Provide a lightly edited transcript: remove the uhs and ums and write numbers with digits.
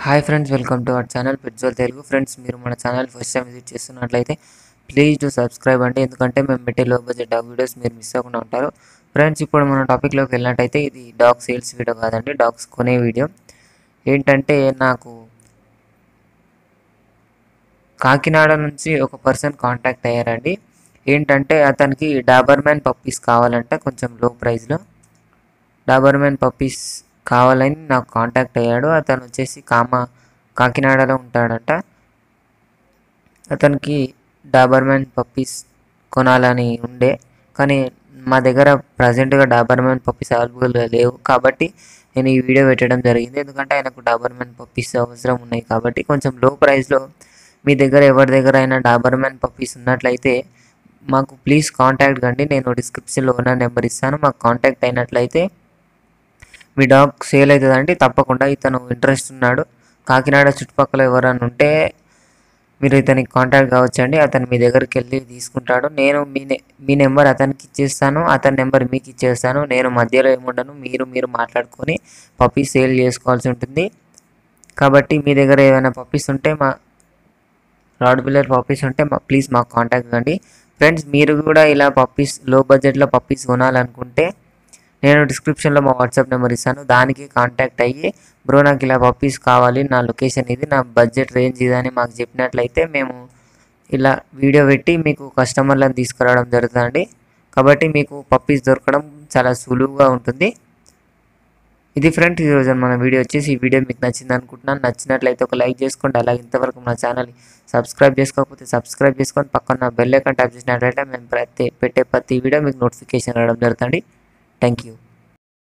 Hi friends, welcome to our channel పెట్జోల్ Telugu. Friends, మీరు మన ఛానల్ ఫస్ట్ టైం విజిట్ చేస్తున్నట్లయితే ప్లీజ్ డూ సబ్స్క్రైబ్ అండి, ఎందుకంటే మేము పెట్టే లో బడ్జెట్ డాగ్ వీడియోస్ మీరు మిస్ అవ్వకుండా ఉంటారు. ఫ్రెండ్స్, ఇప్పుడు మన టాపిక్లోకి వెళ్ళినట్టయితే ఇది డాగ్ సేల్స్ వీడియో కాదండి, డాగ్స్ కొనే వీడియో. ఏంటంటే నాకు కాకినాడ నుంచి ఒక పర్సన్ కాంటాక్ట్ అయ్యారండి. ఏంటంటే అతనికి డాబర్మ్యాన్ పప్పీస్ కావాలంట, కొంచెం లో ప్రైస్లో డాబర్మ్యాన్ పప్పీస్ కావాలని నాకు కాంటాక్ట్ అయ్యాడు. అతను వచ్చేసి కాకినాడలో ఉంటాడట. అతనికి డాబర్మ్యాన్ పప్పీస్ కొనాలని ఉండే, కానీ మా దగ్గర ప్రజెంట్గా డాబర్మ్యాన్ పప్పీస్ అవైలబుల్గా లేవు. కాబట్టి నేను ఈ వీడియో పెట్టడం జరిగింది, ఎందుకంటే ఆయనకు డాబర్మ్యాన్ పప్పీస్ అవసరం ఉన్నాయి. కాబట్టి కొంచెం లో ప్రైస్లో మీ దగ్గర ఎవరి దగ్గర అయినా డాబర్మ్యాన్ పప్పీస్ ఉన్నట్లయితే మాకు ప్లీజ్ కాంటాక్ట్ కండి. నేను డిస్క్రిప్షన్లో ఓనర్ నెంబర్ ఇస్తాను. మాకు కాంటాక్ట్ అయినట్లయితే మీ డాగ్ సేల్ అవుతుందండి. తప్పకుండా ఇతను ఇంట్రెస్ట్ ఉన్నాడు. కాకినాడ చుట్టుపక్కల ఎవరైనా ఉంటే మీరు ఇతనికి కాంటాక్ట్ కావచ్చండి. అతను మీ దగ్గరికి వెళ్ళి తీసుకుంటాడు. నేను మీ నెంబర్ అతనికి ఇచ్చేస్తాను, అతని నెంబర్ మీకు ఇచ్చేస్తాను. నేను మధ్యలో ఏముండను, మీరు మాట్లాడుకొని పప్పీస్ సేల్ చేసుకోవాల్సి ఉంటుంది. కాబట్టి మీ దగ్గర ఏమైనా పప్పీస్ ఉంటే రాడ్ బిల్లర్ పప్పీస్ ఉంటే ప్లీజ్ మాకు కాంటాక్ట్ కండి. ఫ్రెండ్స్, మీరు కూడా ఇలా పప్పీస్ లో బడ్జెట్లో పప్పీస్ కొనాలనుకుంటే నేను డిస్క్రిప్షన్లో మా వాట్సాప్ నెంబర్ ఇస్తాను, దానికి కాంటాక్ట్ అయ్యి బ్రో నాకు ఇలా పప్పీస్ కావాలి, నా లొకేషన్ ఇది, నా బడ్జెట్ రేంజ్ ఇది అని మాకు చెప్పినట్లయితే మేము ఇలా వీడియో పెట్టి మీకు కస్టమర్లను తీసుకురావడం జరుగుతుందండి. కాబట్టి మీకు పప్పీస్ దొరకడం చాలా సులువుగా ఉంటుంది. ఇది ఫ్రెండ్స్, ఈరోజు మన వీడియో వచ్చేసి ఈ వీడియో మీకు నచ్చింది అనుకుంటున్నాను. నచ్చినట్లయితే ఒక లైక్ చేసుకోండి. అలాగే ఇంతవరకు మన ఛానల్ సబ్స్క్రైబ్ చేసుకోకపోతే సబ్స్క్రైబ్ చేసుకొని పక్కన బెల్ ఐకాన్ ట్యాప్ చేసినట్లయితే మేము పెట్టే ప్రతి వీడియో మీకు నోటిఫికేషన్ రావడం జరుగుతుంది. Thank you.